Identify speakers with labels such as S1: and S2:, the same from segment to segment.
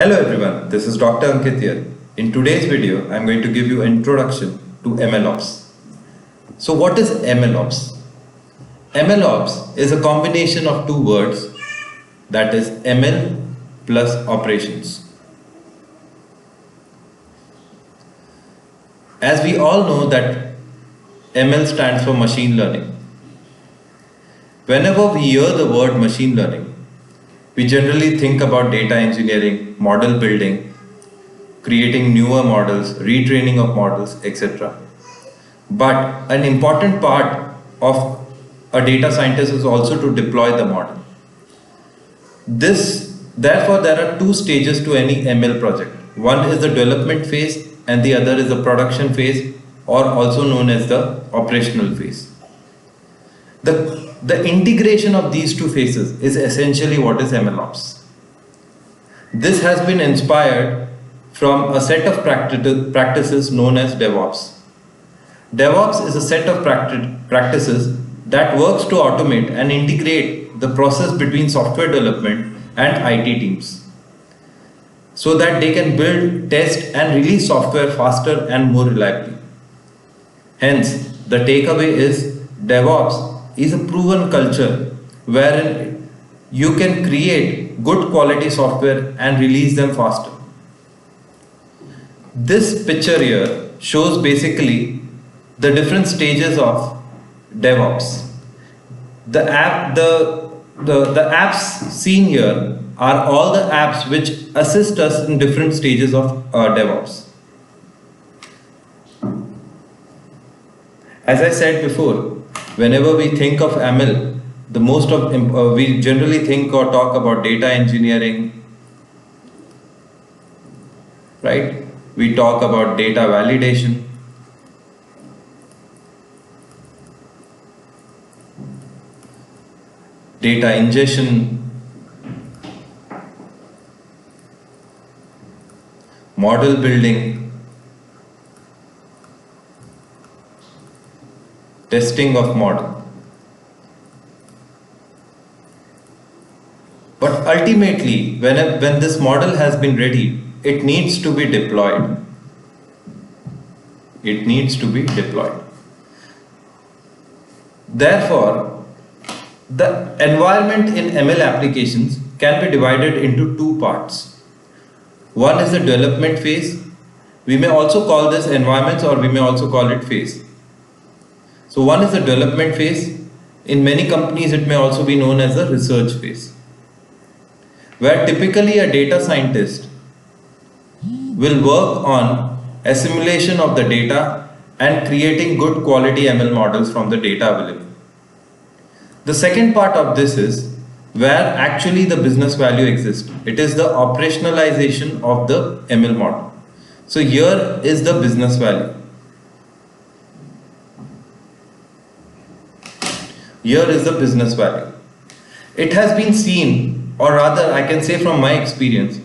S1: Hello everyone, this is Dr. Ankit here. In today's video, I'm going to give you an introduction to MLOps. So what is MLOps? MLOps is a combination of two words, that is ML plus operations. As we all know that ML stands for machine learning. Whenever we hear the word machine learning, we generally think about data engineering, model building, creating newer models, retraining of models, etc. But an important part of a data scientist is also to deploy the model. Therefore, there are two stages to any ML project. One is the development phase and the other is the production phase, or also known as the operational phase. The integration of these two phases is essentially what is MLOps. This has been inspired from a set of practices known as DevOps. DevOps is a set of practices that works to automate and integrate the process between software development and IT teams, so that they can build, test and release software faster and more reliably. Hence, the takeaway is DevOps is a proven culture wherein you can create good quality software and release them faster. This picture here shows basically the different stages of DevOps. The apps seen here are all the apps which assist us in different stages of DevOps. As I said before, whenever we think of ML, we generally think or talk about data engineering, right? We talk about data validation, data ingestion, model building, testing of model. But ultimately, when this model has been ready, it needs to be deployed. It needs to be deployed. Therefore, the environment in ML applications can be divided into two parts. One is the development phase. We may also call this environments, or we may also call it phase. So one is the development phase. In many companies, it may also be known as the research phase, where typically a data scientist will work on assimilation of the data and creating good quality ML models from the data available. The second part of this is where actually the business value exists. It is the operationalization of the ML model. So here is the business value. Here is the business value. It has been seen, or rather I can say from my experience,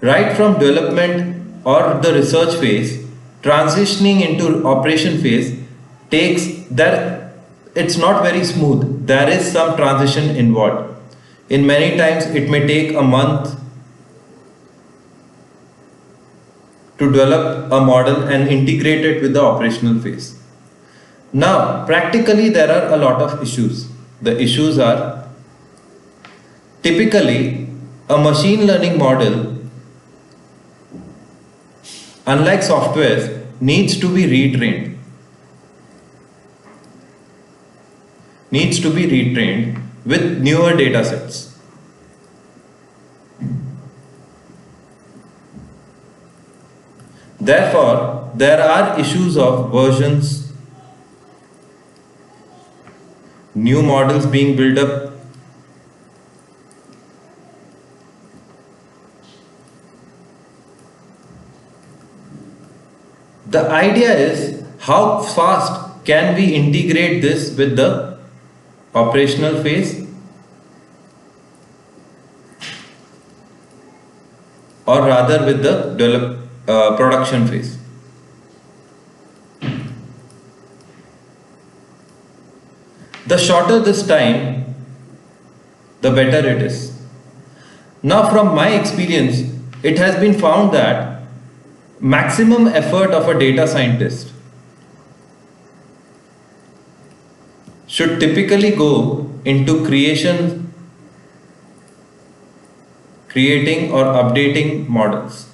S1: right from development or the research phase, transitioning into operation phase it's not very smooth. There is some transition involved. In many times it may take a month to develop a model and integrate it with the operational phase. Now, practically there are a lot of issues. The issues are typically a machine learning model, unlike software, needs to be retrained. With newer data sets. Therefore, there are issues of versions, new models being built up, the idea is how fast can we integrate this with the operational phase, or rather with the production phase. The shorter this time, the better it is. Now from my experience, it has been found that maximum effort of a data scientist should typically go into creating or updating models.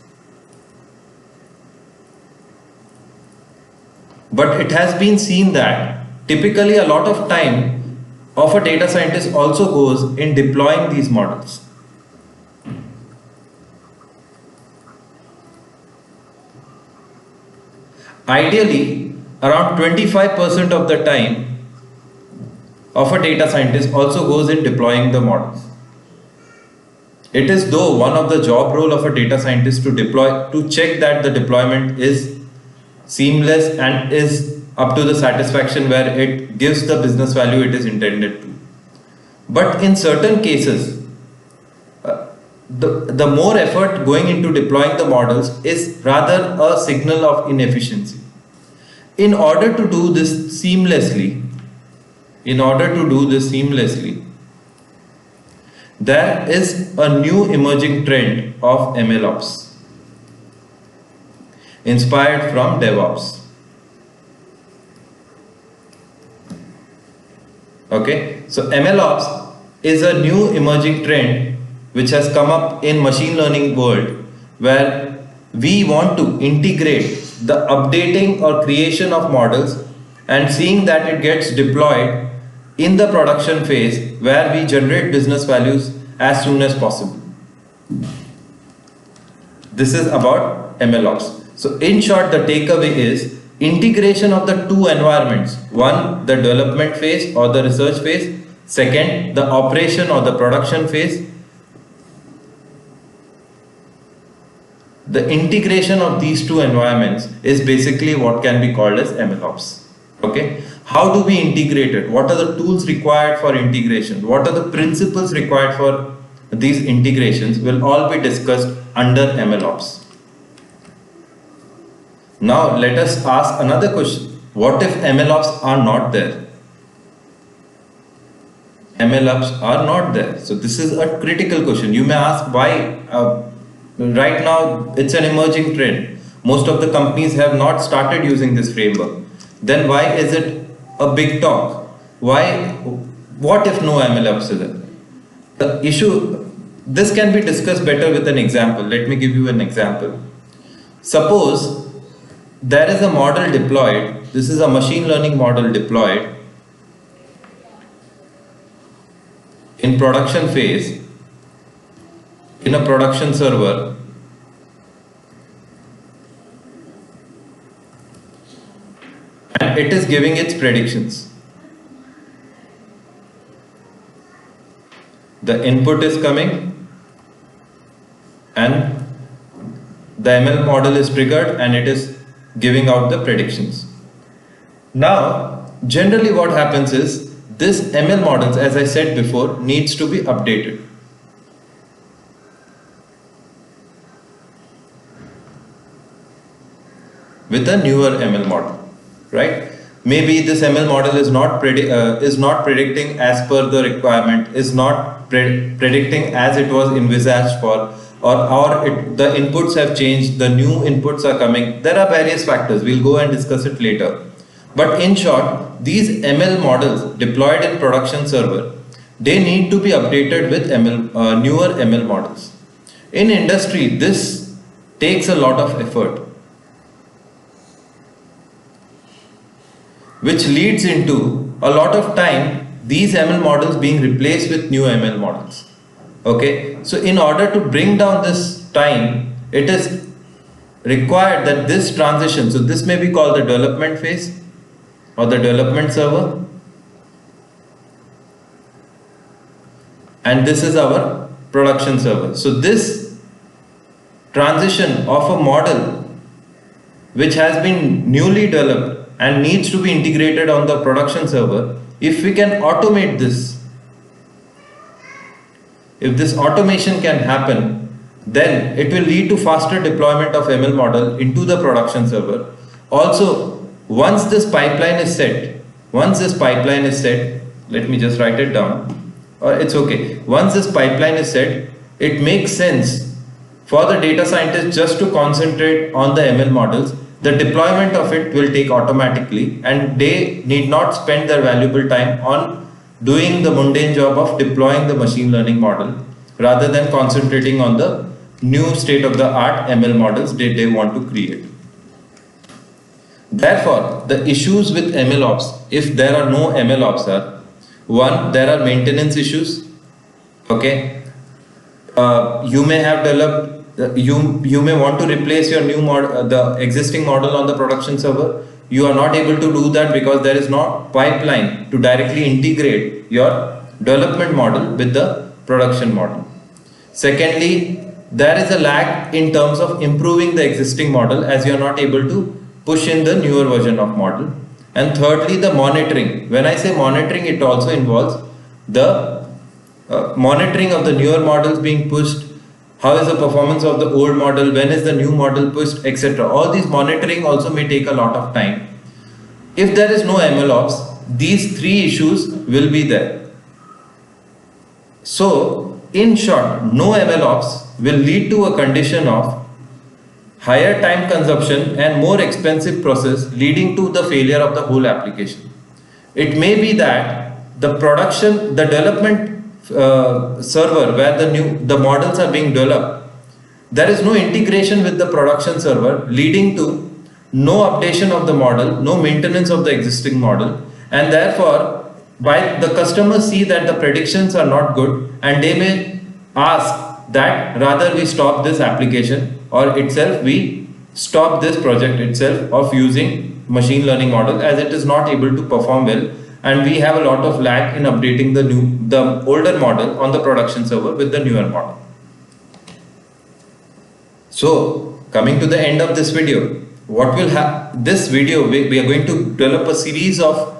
S1: But it has been seen that typically a lot of time of a data scientist also goes in deploying these models. Ideally, around 25% of the time of a data scientist also goes in deploying the models. It is though one of the job role of a data scientist to check that the deployment is seamless and is up to the satisfaction where it gives the business value it is intended to. But in certain cases, the more effort going into deploying the models is rather a signal of inefficiency. In order to do this seamlessly, there is a new emerging trend of MLOps, inspired from DevOps. Okay, so MLOps is a new emerging trend which has come up in machine learning world, where we want to integrate the updating or creation of models and seeing that it gets deployed in the production phase where we generate business values as soon as possible. This is about MLOps. So in short, the takeaway is integration of the two environments. One, the development phase or the research phase. Second, the operation or the production phase. The integration of these two environments is basically what can be called as MLOps. Okay. How do we integrate it? What are the tools required for integration? What are the principles required for these integrations will all be discussed under MLOps. Now let us ask another question. What if MLOps are not there? MLOps are not there. So this is a critical question. You may ask why. Right now it's an emerging trend. Most of the companies have not started using this framework. Then why is it a big talk? What if no MLOps is there? The issue, this can be discussed better with an example. Let me give you an example. Suppose there is a model deployed. This is a machine learning model deployed in production phase in a production server, and it is giving its predictions. The input is coming and the ML model is triggered and it is giving out the predictions. Now, generally what happens is this ML models, as I said before, needs to be updated. With a newer ML model, right? Maybe this ML model is not predicting as per the requirement, is not predicting as it was envisaged for, the inputs have changed, the new inputs are coming. There are various factors. We'll go and discuss it later. But in short, these ML models deployed in production server, they need to be updated with newer ML models. In industry, this takes a lot of effort, which leads into a lot of time these ML models being replaced with new ML models. Okay, so in order to bring down this time, it is required that this transition, so this may be called the development phase or the development server, and this is our production server. So this transition of a model which has been newly developed and needs to be integrated on the production server, if we can automate this, if this automation can happen, then it will lead to faster deployment of ML model into the production server. Also, once this pipeline is set, let me just write it down, or it's okay. Once this pipeline is set, it makes sense for the data scientist just to concentrate on the ML models. The deployment of it will take automatically, and they need not spend their valuable time on doing the mundane job of deploying the machine learning model, rather than concentrating on the new state of the art ML models that they want to create. Therefore, the issues with MLOps, if there are no MLOps, are one, there are maintenance issues. Okay, you may have developed, you may want to replace your new model, the existing model on the production server. You are not able to do that because there is no pipeline to directly integrate your development model with the production model. Secondly, there is a lag in terms of improving the existing model, as you are not able to push in the newer version of model. And thirdly, the monitoring. When I say monitoring, it also involves the monitoring of the newer models being pushed. How is the performance of the old model? When is the new model pushed, etc. All these monitoring also may take a lot of time. If there is no MLOps, these three issues will be there. So, in short, no MLOps will lead to a condition of higher time consumption and more expensive process, leading to the failure of the whole application. It may be that the development server where the models are being developed, there is no integration with the production server, leading to no updation of the model, no maintenance of the existing model, and therefore by the customers see that the predictions are not good, and they may ask that rather we stop this application, or itself we stop this project itself of using machine learning model, as it is not able to perform well, and we have a lot of lag in updating the older model on the production server with the newer model. So, coming to the end of this video, what will happen? This video we are going to develop a series of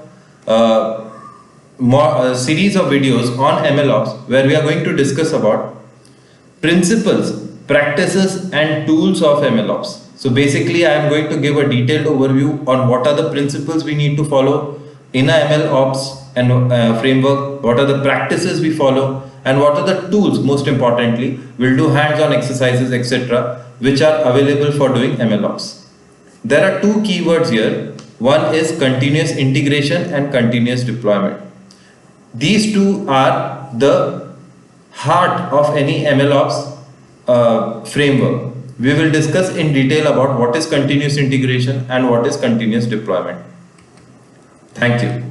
S1: videos on MLOps, where we are going to discuss about principles, practices and tools of MLOps. So basically I am going to give a detailed overview on what are the principles we need to follow in a MLOps and framework, what are the practices we follow, and what are the tools. Most importantly, we'll do hands-on exercises, etc., which are available for doing MLOps. There are two keywords here. One is continuous integration and continuous deployment. These two are the heart of any MLOps framework. We will discuss in detail about what is continuous integration and what is continuous deployment. Thank you.